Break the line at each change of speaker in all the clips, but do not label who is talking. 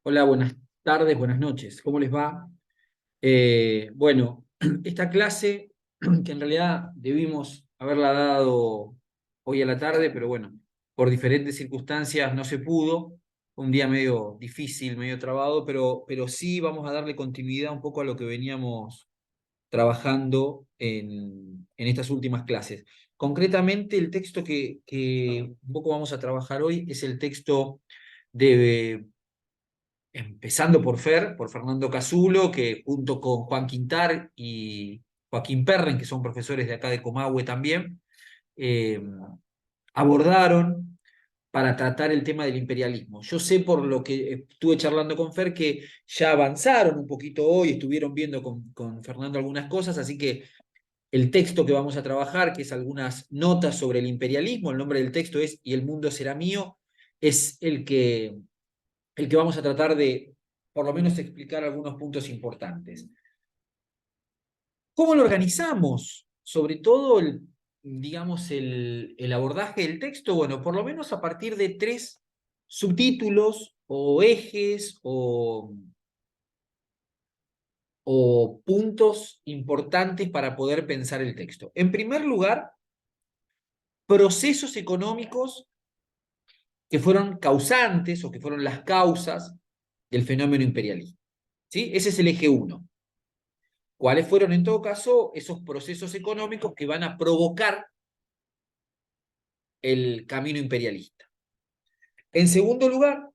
Hola, buenas tardes, buenas noches. ¿Cómo les va? Bueno, esta clase, que en realidad debimos haberla dado hoy a la tarde, pero bueno, por diferentes circunstancias no se pudo. Fue un día medio difícil, medio trabado, pero sí vamos a darle continuidad un poco a lo que veníamos trabajando en estas últimas clases. Concretamente, el texto que un poco vamos a trabajar hoy es el texto de empezando por Fernando Casulo, que junto con Juan Quintar y Joaquín Perren, que son profesores de acá de Comahue también, eh, abordaron para tratar el tema del imperialismo. Yo sé por lo que estuve charlando con Fer que ya avanzaron un poquito hoy, estuvieron viendo con Fernando algunas cosas, así que el texto que vamos a trabajar, que es algunas notas sobre el imperialismo, el nombre del texto es Y el mundo será mío, es el que vamos a tratar de, por lo menos, explicar algunos puntos importantes. ¿Cómo lo organizamos? Sobre todo, digamos, el abordaje del texto, bueno, por lo menos a partir de tres subtítulos o ejes o puntos importantes para poder pensar el texto. En primer lugar, procesos económicos que fueron causantes o que fueron las causas del fenómeno imperialista. ¿Sí? Ese es el eje 1. ¿Cuáles fueron, en todo caso, esos procesos económicos que van a provocar el camino imperialista? En segundo lugar,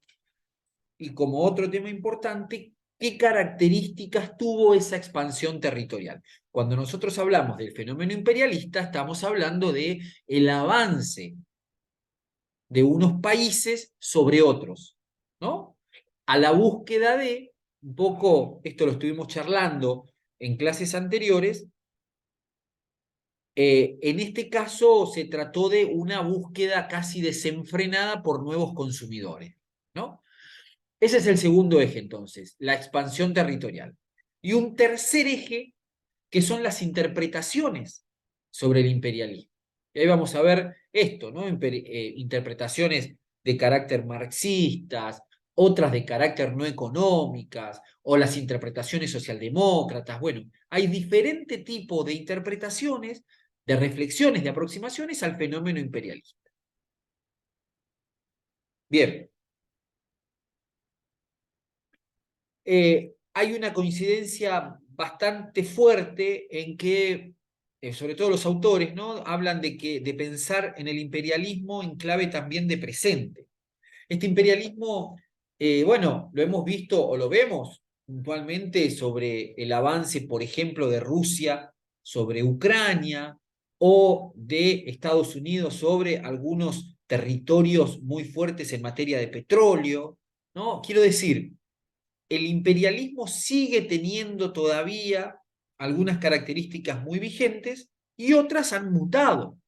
y como otro tema importante, ¿qué características tuvo esa expansión territorial? Cuando nosotros hablamos del fenómeno imperialista, estamos hablando de el avance de unos países sobre otros, ¿no? A la búsqueda de, un poco, esto lo estuvimos charlando en clases anteriores, en este caso se trató de una búsqueda casi desenfrenada por nuevos consumidores, ¿no? Ese es el segundo eje, entonces, la expansión territorial. Y un tercer eje, que son las interpretaciones sobre el imperialismo. Y ahí vamos a ver esto, ¿no? Interpretaciones de carácter marxistas, otras de carácter no económicas, o las interpretaciones socialdemócratas. Bueno, hay diferente tipo de interpretaciones, de reflexiones, de aproximaciones al fenómeno imperialista. Bien, hay una coincidencia bastante fuerte en que, sobre todo los autores, ¿no? Hablan de pensar en el imperialismo en clave también de presente. Este imperialismo, bueno, lo hemos visto o lo vemos puntualmente sobre el avance, por ejemplo, de Rusia sobre Ucrania o de Estados Unidos sobre algunos territorios muy fuertes en materia de petróleo, ¿no? Quiero decir, el imperialismo sigue teniendo todavía algunas características muy vigentes y otras han mutado.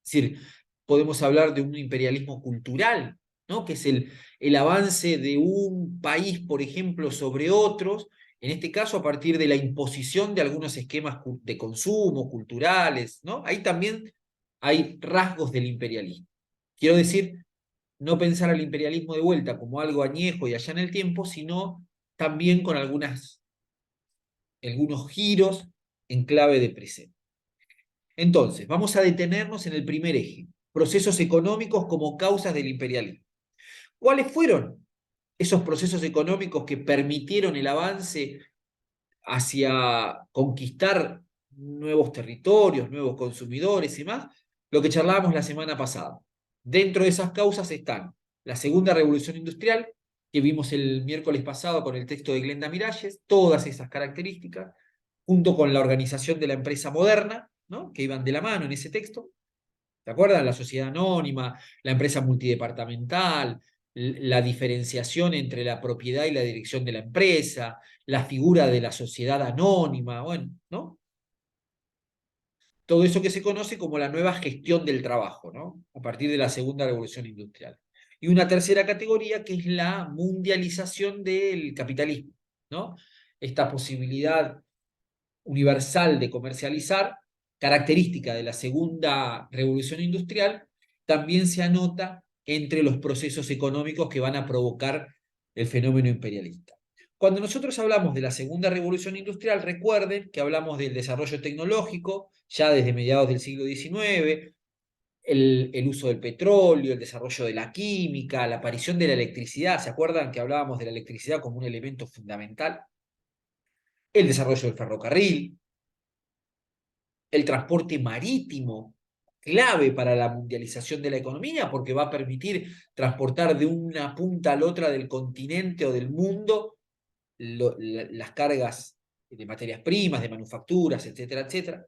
Es decir, podemos hablar de un imperialismo cultural, ¿no? Que es el avance de un país, por ejemplo, sobre otros, en este caso a partir de la imposición de algunos esquemas de consumo culturales, ¿no? Ahí también hay rasgos del imperialismo. Quiero decir, no pensar al imperialismo de vuelta como algo añejo y allá en el tiempo, sino también con algunos giros en clave de presente. Entonces, vamos a detenernos en el primer eje, procesos económicos como causas del imperialismo. ¿Cuáles fueron esos procesos económicos que permitieron el avance hacia conquistar nuevos territorios, nuevos consumidores y más? Lo que charlábamos la semana pasada. Dentro de esas causas están la segunda revolución industrial, que vimos el miércoles pasado con el texto de Glenda Miralles, todas esas características, junto con la organización de la empresa moderna, ¿no? Que iban de la mano en ese texto. ¿Se acuerdan? La sociedad anónima, la empresa multidepartamental, la diferenciación entre la propiedad y la dirección de la empresa, la figura de la sociedad anónima, bueno, ¿no? Todo eso que se conoce como la nueva gestión del trabajo, ¿no? A partir de la segunda revolución industrial. Y una tercera categoría que es la mundialización del capitalismo, ¿no? Esta posibilidad universal de comercializar, característica de la segunda revolución industrial, también se anota entre los procesos económicos que van a provocar el fenómeno imperialista. Cuando nosotros hablamos de la segunda revolución industrial, recuerden que hablamos del desarrollo tecnológico ya desde mediados del siglo XIX, el uso del petróleo, el desarrollo de la química, la aparición de la electricidad. ¿Se acuerdan que hablábamos de la electricidad como un elemento fundamental? El desarrollo del ferrocarril, el transporte marítimo, clave para la mundialización de la economía, porque va a permitir transportar de una punta a la otra del continente o del mundo las cargas de materias primas, de manufacturas, etcétera, etcétera.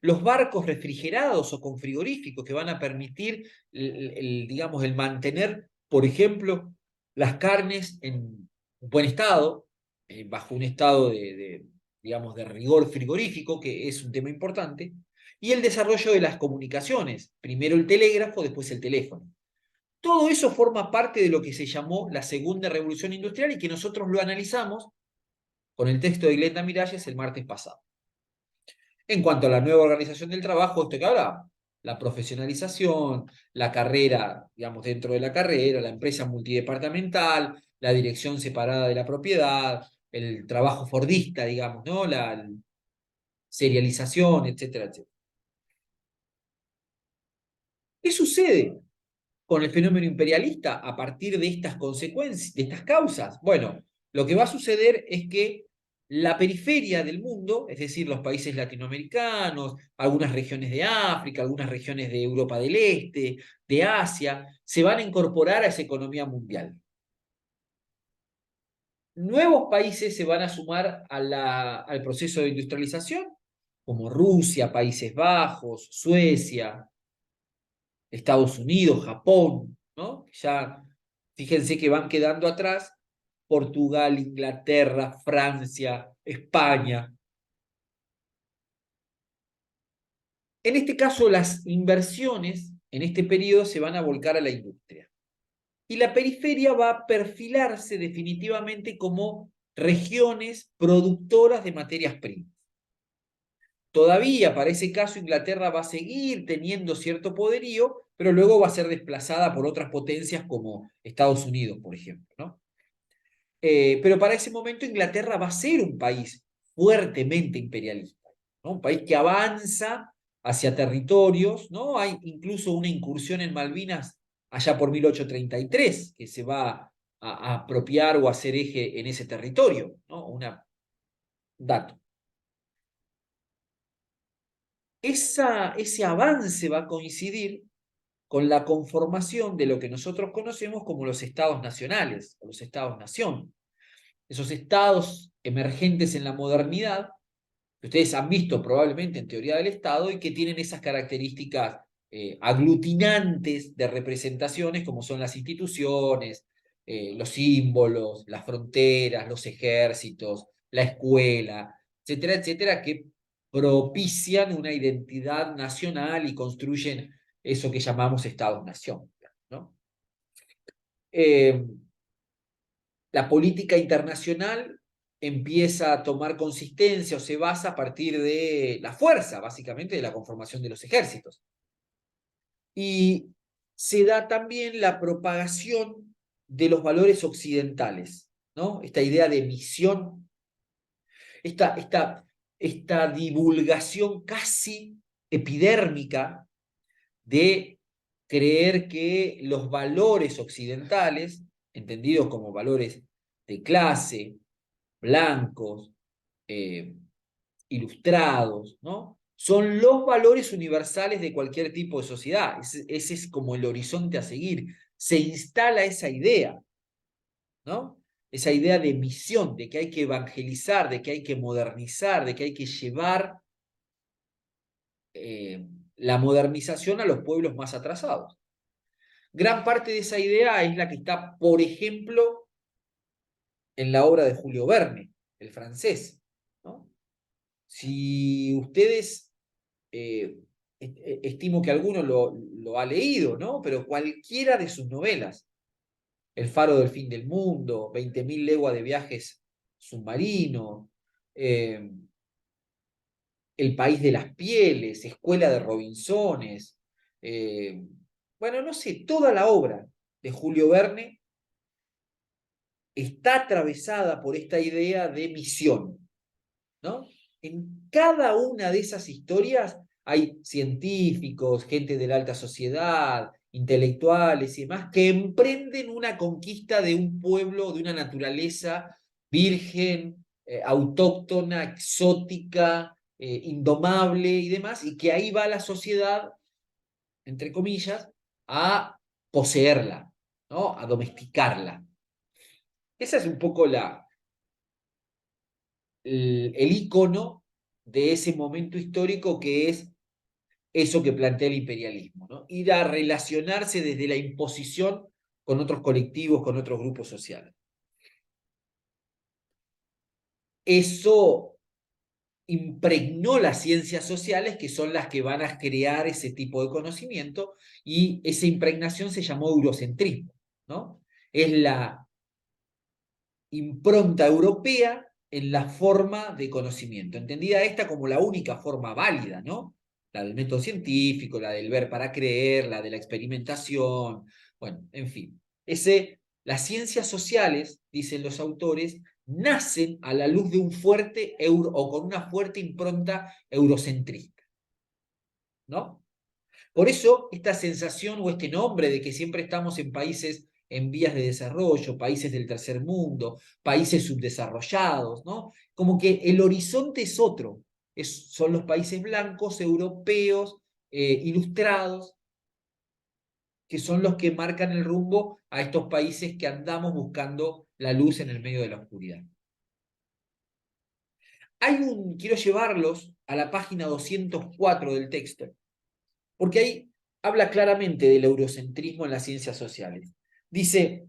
Los barcos refrigerados o con frigoríficos que van a permitir, digamos, el mantener, por ejemplo, las carnes en buen estado, bajo un estado digamos, de rigor frigorífico, que es un tema importante, y el desarrollo de las comunicaciones, primero el telégrafo, después el teléfono. Todo eso forma parte de lo que se llamó la segunda revolución industrial y que nosotros lo analizamos con el texto de Glenda Miralles el martes pasado. En cuanto a la nueva organización del trabajo, esto que hablaba, la profesionalización, la carrera, digamos, dentro de la carrera, la empresa multidepartamental, la dirección separada de la propiedad, el trabajo fordista, digamos, ¿no? La serialización, etcétera, etcétera. ¿Qué sucede con el fenómeno imperialista a partir de estas consecuencias, de estas causas? Bueno, lo que va a suceder es que la periferia del mundo, es decir, los países latinoamericanos, algunas regiones de África, algunas regiones de Europa del Este, de Asia, se van a incorporar a esa economía mundial. Nuevos países se van a sumar al proceso de industrialización, como Rusia, Países Bajos, Suecia, Estados Unidos, Japón, ¿no? Ya fíjense que van quedando atrás Portugal, Inglaterra, Francia, España. En este caso, las inversiones en este periodo se van a volcar a la industria. Y la periferia va a perfilarse definitivamente como regiones productoras de materias primas. Todavía, para ese caso, Inglaterra va a seguir teniendo cierto poderío, pero luego va a ser desplazada por otras potencias como Estados Unidos, por ejemplo, ¿no? Pero para ese momento Inglaterra va a ser un país fuertemente imperialista, ¿no? Un país que avanza hacia territorios, ¿no? Hay incluso una incursión en Malvinas allá por 1833, que se va a apropiar o a hacer eje en ese territorio, ¿no? Un dato. Ese avance va a coincidir con la conformación de lo que nosotros conocemos como los estados nacionales, o los estados-nación. Esos estados emergentes en la modernidad, que ustedes han visto probablemente en teoría del Estado, y que tienen esas características aglutinantes de representaciones, como son las instituciones, los símbolos, las fronteras, los ejércitos, la escuela, etcétera, etcétera, que propician una identidad nacional y construyen eso que llamamos Estados-nación, ¿no? La política internacional empieza a tomar consistencia o se basa a partir de la fuerza, básicamente, de la conformación de los ejércitos. Y se da también la propagación de los valores occidentales, ¿no? Esta idea de misión, esta divulgación casi epidérmica de creer que los valores occidentales, entendidos como valores de clase, blancos, eh, ilustrados, ¿no? Son los valores universales de cualquier tipo de sociedad. Ese es como el horizonte a seguir. Se instala esa idea, ¿no? Esa idea de misión, de que hay que evangelizar, de que hay que modernizar, de que hay que llevar la modernización a los pueblos más atrasados. Gran parte de esa idea es la que está, por ejemplo, en la obra de Julio Verne, el francés, ¿no? Si ustedes, estimo que alguno lo ha leído, ¿no? Pero cualquiera de sus novelas, El faro del fin del mundo, 20.000 leguas de viajes submarinos, El país de las pieles, Escuela de Robinsones, bueno, no sé, toda la obra de Julio Verne está atravesada por esta idea de misión, ¿no? En cada una de esas historias hay científicos, gente de la alta sociedad, intelectuales y demás, que emprenden una conquista de un pueblo, de una naturaleza virgen, autóctona, exótica, indomable y demás, y que ahí va la sociedad, entre comillas, a poseerla, ¿no? A domesticarla. Esa es un poco el icono de ese momento histórico que es eso que plantea el imperialismo, ¿no? Ir a relacionarse desde la imposición con otros colectivos, con otros grupos sociales. Eso impregnó las ciencias sociales, que son las que van a crear ese tipo de conocimiento, y esa impregnación se llamó eurocentrismo, ¿no? Es la impronta europea en la forma de conocimiento, entendida esta como la única forma válida, ¿no? La del método científico, la del ver para creer, la de la experimentación, bueno, en fin. Las ciencias sociales, dicen los autores, nacen a la luz de un fuerte o con una fuerte impronta eurocentrista, ¿no? Por eso, esta sensación o este nombre de que siempre estamos en países en vías de desarrollo, países del tercer mundo, países subdesarrollados, ¿no? Como que el horizonte es otro. Son los países blancos, europeos, ilustrados, que son los que marcan el rumbo a estos países que andamos buscando la luz en el medio de la oscuridad. Quiero llevarlos a la página 204 del texto, porque ahí habla claramente del eurocentrismo en las ciencias sociales. Dice,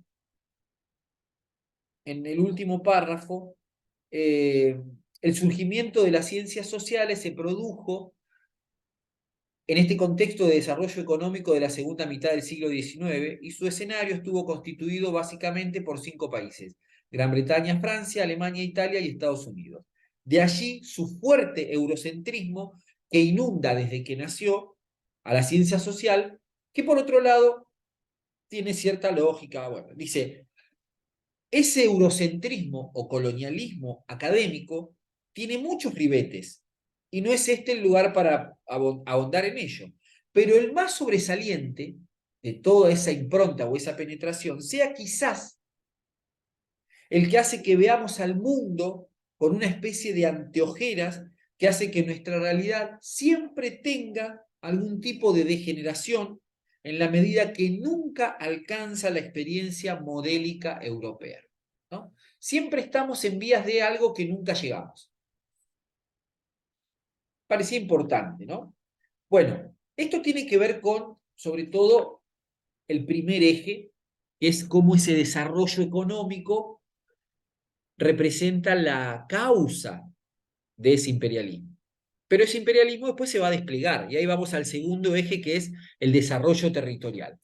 en el último párrafo, el surgimiento de las ciencias sociales se produjo en este contexto de desarrollo económico de la segunda mitad del siglo XIX y su escenario estuvo constituido básicamente por 5 países: Gran Bretaña, Francia, Alemania, Italia y Estados Unidos. De allí su fuerte eurocentrismo que inunda desde que nació a la ciencia social, que por otro lado tiene cierta lógica. Bueno, dice, ese eurocentrismo o colonialismo académico tiene muchos ribetes y no es este el lugar para ahondar en ello. Pero el más sobresaliente de toda esa impronta o esa penetración sea quizás el que hace que veamos al mundo con una especie de anteojeras que hace que nuestra realidad siempre tenga algún tipo de degeneración en la medida que nunca alcanza la experiencia modélica europea, ¿no? Siempre estamos en vías de algo que nunca llegamos. Parecía importante, ¿no? Bueno, esto tiene que ver con, sobre todo, el primer eje, que es cómo ese desarrollo económico representa la causa de ese imperialismo. Pero ese imperialismo después se va a desplegar, y ahí vamos al segundo eje, que es el desarrollo territorial.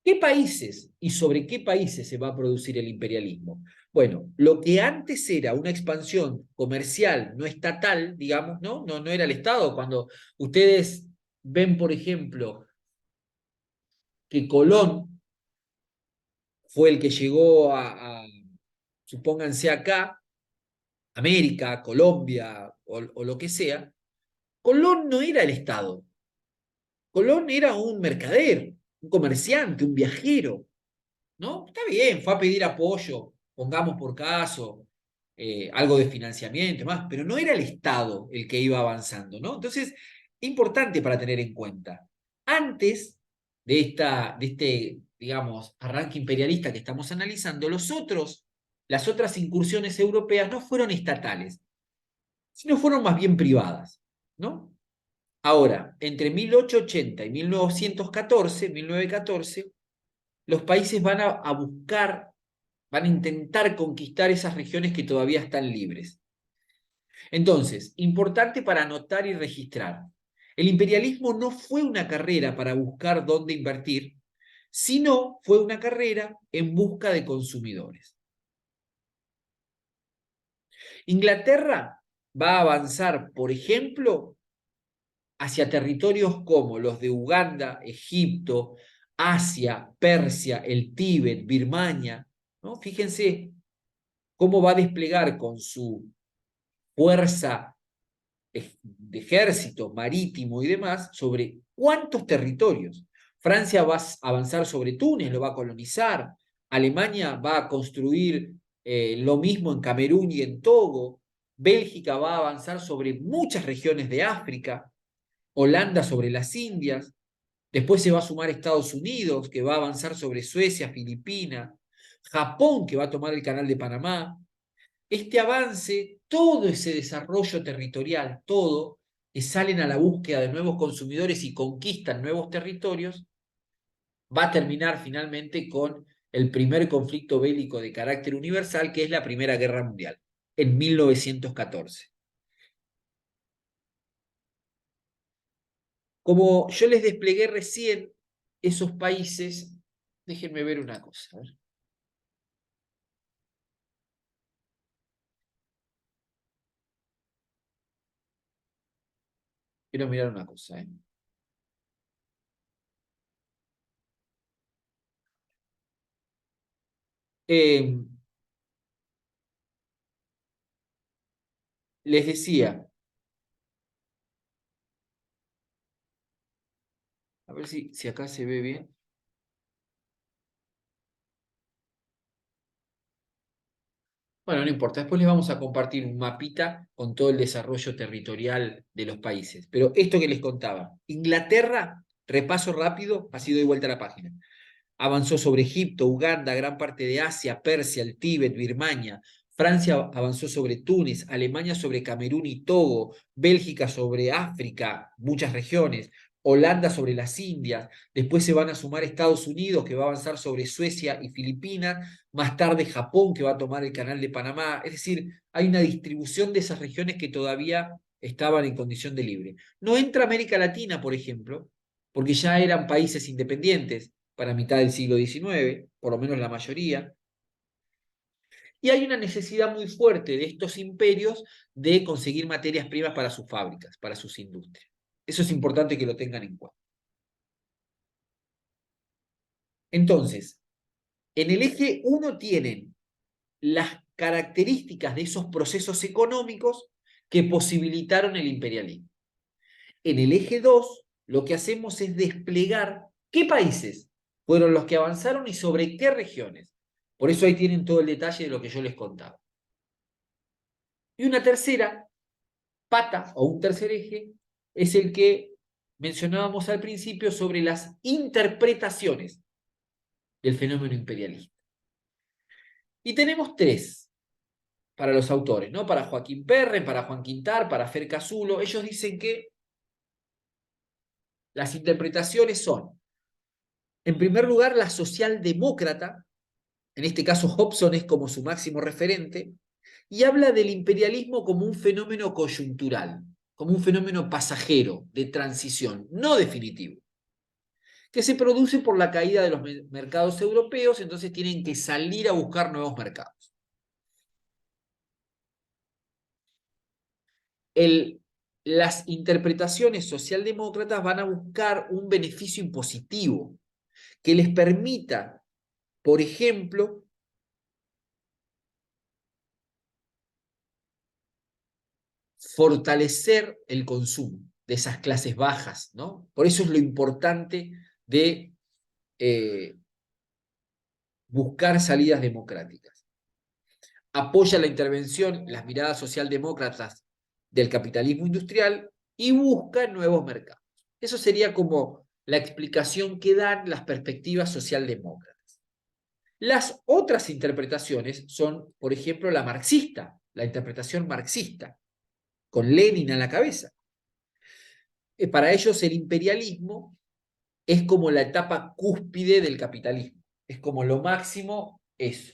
¿Qué países y sobre qué países se va a producir el imperialismo? Bueno, lo que antes era una expansión comercial, no estatal, digamos, no era el Estado. Cuando ustedes ven, por ejemplo, que Colón fue el que llegó supónganse acá, América, Colombia o lo que sea, Colón no era el Estado. Colón era un mercader, un comerciante, un viajero, ¿no? Está bien, fue a pedir apoyo, pongamos por caso, algo de financiamiento y más, pero no era el Estado el que iba avanzando, ¿no? Entonces, importante para tener en cuenta. Antes de este, digamos, arranque imperialista que estamos analizando, las otras incursiones europeas no fueron estatales, sino fueron más bien privadas, ¿no? Ahora, entre 1880 y 1914, los países van a buscar, van a intentar conquistar esas regiones que todavía están libres. Entonces, importante para anotar y registrar, el imperialismo no fue una carrera para buscar dónde invertir, sino fue una carrera en busca de consumidores. Inglaterra va a avanzar, por ejemplo, hacia territorios como los de Uganda, Egipto, Asia, Persia, el Tíbet, Birmania, ¿no? Fíjense cómo va a desplegar con su fuerza de ejército marítimo y demás sobre cuántos territorios. Francia va a avanzar sobre Túnez, lo va a colonizar. Alemania va a construir lo mismo en Camerún y en Togo. Bélgica va a avanzar sobre muchas regiones de África. Holanda sobre las Indias. Después se va a sumar Estados Unidos, que va a avanzar sobre Suecia, Filipinas. Japón, que va a tomar el canal de Panamá. Este avance, todo ese desarrollo territorial, todo, que salen a la búsqueda de nuevos consumidores y conquistan nuevos territorios, va a terminar finalmente con el primer conflicto bélico de carácter universal, que es la Primera Guerra Mundial, en 1914. Como yo les desplegué recién esos países, déjenme ver una cosa. A ver. Quiero mirar una cosa. Eh, Les decía, a ver si acá se ve bien. Bueno, no importa, después les vamos a compartir un mapita con todo el desarrollo territorial de los países. Pero esto que les contaba, Inglaterra, repaso rápido, ha sido de vuelta a la página. Avanzó sobre Egipto, Uganda, gran parte de Asia, Persia, el Tíbet, Birmania. Francia avanzó sobre Túnez, Alemania sobre Camerún y Togo, Bélgica sobre África, muchas regiones, Holanda sobre las Indias, después se van a sumar Estados Unidos, que va a avanzar sobre Suecia y Filipinas, más tarde Japón, que va a tomar el canal de Panamá. Es decir, hay una distribución de esas regiones que todavía estaban en condición de libre. No entra América Latina, por ejemplo, porque ya eran países independientes para mitad del siglo XIX, por lo menos la mayoría, y hay una necesidad muy fuerte de estos imperios de conseguir materias primas para sus fábricas, para sus industrias. Eso es importante que lo tengan en cuenta. Entonces, en el eje 1 tienen las características de esos procesos económicos que posibilitaron el imperialismo. En el eje 2, lo que hacemos es desplegar qué países fueron los que avanzaron y sobre qué regiones. Por eso ahí tienen todo el detalle de lo que yo les contaba. Y una tercera pata o un tercer eje es el que mencionábamos al principio sobre las interpretaciones del fenómeno imperialista. Y tenemos tres para los autores, ¿no? Para Joaquín Perren, para Juan Quintar, para Fer Casulo. Ellos dicen que las interpretaciones son, en primer lugar, la socialdemócrata, en este caso Hobson es como su máximo referente, y habla del imperialismo como un fenómeno coyuntural, como un fenómeno pasajero, de transición, no definitivo, que se produce por la caída de los mercados europeos, entonces tienen que salir a buscar nuevos mercados. Las interpretaciones socialdemócratas van a buscar un beneficio impositivo que les permita, por ejemplo, fortalecer el consumo de esas clases bajas, ¿no? Por eso es lo importante de buscar salidas democráticas. Apoya la intervención, las miradas socialdemócratas del capitalismo industrial y busca nuevos mercados. Eso sería como la explicación que dan las perspectivas socialdemócratas. Las otras interpretaciones son, por ejemplo, la marxista, la interpretación marxista, con Lenin a la cabeza. Para ellos el imperialismo es como la etapa cúspide del capitalismo, es como lo máximo eso.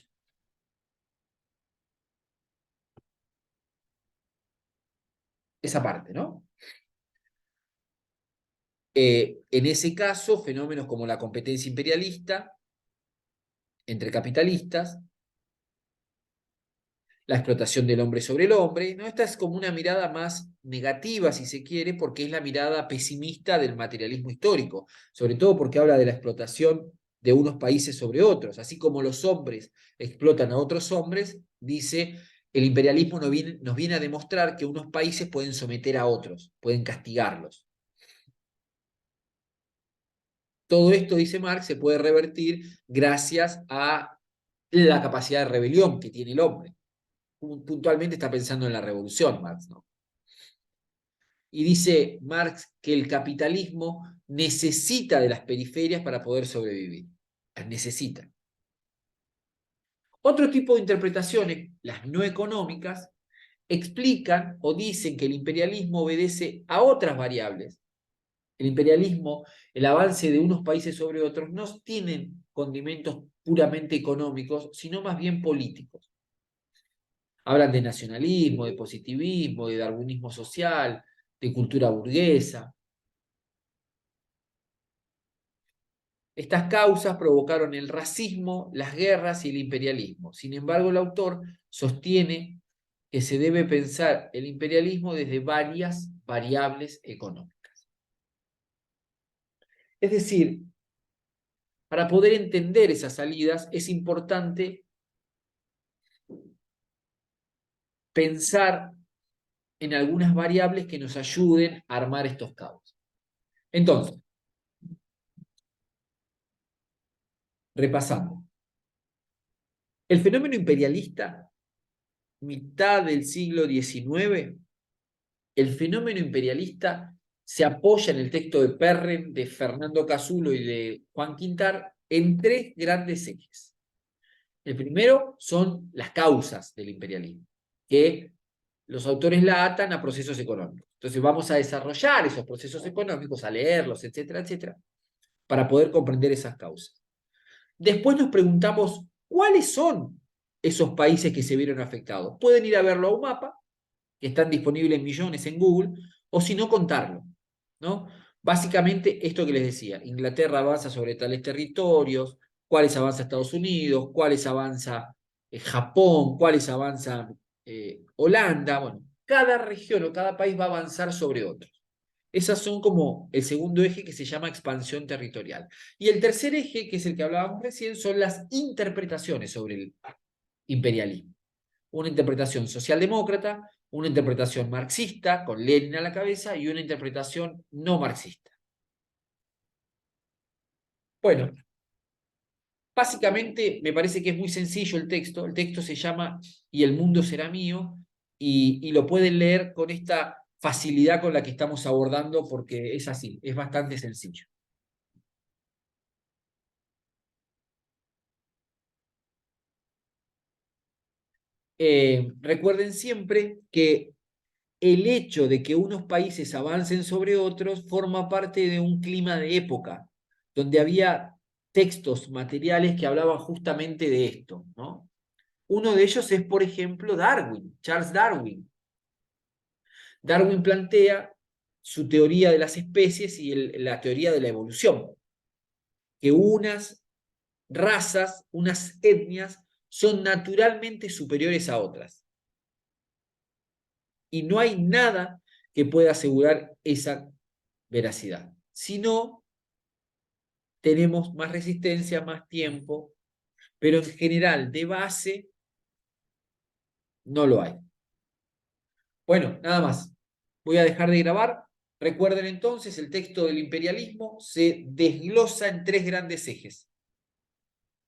Esa parte, ¿no? En ese caso, fenómenos como la competencia imperialista entre capitalistas, la explotación del hombre sobre el hombre, ¿no? Esta es como una mirada más negativa, si se quiere, porque es la mirada pesimista del materialismo histórico, sobre todo porque habla de la explotación de unos países sobre otros, así como los hombres explotan a otros hombres, dice, el imperialismo nos viene a demostrar que unos países pueden someter a otros, pueden castigarlos. Todo esto, dice Marx, se puede revertir gracias a la capacidad de rebelión que tiene el hombre. Puntualmente está pensando en la revolución, Marx, ¿no? Y dice Marx que el capitalismo necesita de las periferias para poder sobrevivir. Las necesita. Otro tipo de interpretaciones, las no económicas, explican o dicen que el imperialismo obedece a otras variables. El imperialismo, el avance de unos países sobre otros, no tienen condimentos puramente económicos, sino más bien políticos. Hablan de nacionalismo, de positivismo, de darwinismo social, de cultura burguesa. Estas causas provocaron el racismo, las guerras y el imperialismo. Sin embargo, el autor sostiene que se debe pensar el imperialismo desde varias variables económicas. Es decir, para poder entender esas salidas es importante pensar en algunas variables que nos ayuden a armar estos cabos. Entonces, repasando. El fenómeno imperialista, mitad del siglo XIX, el fenómeno imperialista se apoya en el texto de Perren, de Fernando Casulo y de Juan Quintar en tres grandes ejes. El primero son las causas del imperialismo, que los autores la atan a procesos económicos. Entonces vamos a desarrollar esos procesos económicos, a leerlos, etcétera, etcétera, para poder comprender esas causas. Después nos preguntamos, ¿cuáles son esos países que se vieron afectados? Pueden ir a verlo a un mapa, que están disponibles millones en Google, o si no, contarlo, ¿no? Básicamente, esto que les decía, Inglaterra avanza sobre tales territorios, cuáles avanza Estados Unidos, cuáles avanza Japón, cuáles avanza Holanda, bueno, cada región o cada país va a avanzar sobre otros. Esas son como el segundo eje que se llama expansión territorial. Y el tercer eje, que es el que hablábamos recién, son las interpretaciones sobre el imperialismo. Una interpretación socialdemócrata, una interpretación marxista, con Lenin a la cabeza, y una interpretación no marxista. Bueno, básicamente me parece que es muy sencillo el texto. El texto se llama Y el mundo será mío, y lo pueden leer con esta facilidad con la que estamos abordando, porque es así, es bastante sencillo. Recuerden siempre que el hecho de que unos países avancen sobre otros forma parte de un clima de época, donde había textos materiales que hablaban justamente de esto, ¿no? Uno de ellos es, por ejemplo, Darwin, Charles Darwin. Darwin plantea su teoría de las especies y la teoría de la evolución, que unas razas, unas etnias, son naturalmente superiores a otras. Y no hay nada que pueda asegurar esa veracidad. Si no, tenemos más resistencia, más tiempo, pero en general, de base, no lo hay. Bueno, nada más. Voy a dejar de grabar. Recuerden entonces, el texto del imperialismo se desglosa en tres grandes ejes.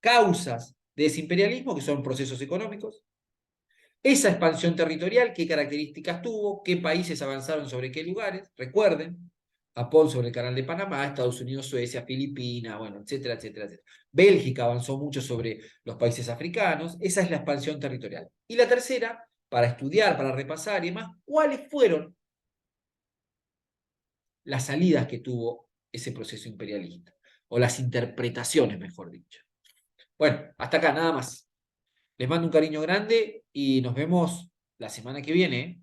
Causas de ese imperialismo, que son procesos económicos. Esa expansión territorial, qué características tuvo, qué países avanzaron sobre qué lugares. Recuerden, Japón sobre el Canal de Panamá, Estados Unidos, Suecia, Filipinas, bueno, etcétera, etcétera, etcétera. Bélgica avanzó mucho sobre los países africanos. Esa es la expansión territorial. Y la tercera, para estudiar, para repasar y demás, ¿cuáles fueron las salidas que tuvo ese proceso imperialista? O las interpretaciones, mejor dicho. Bueno, hasta acá, nada más. Les mando un cariño grande y nos vemos la semana que viene.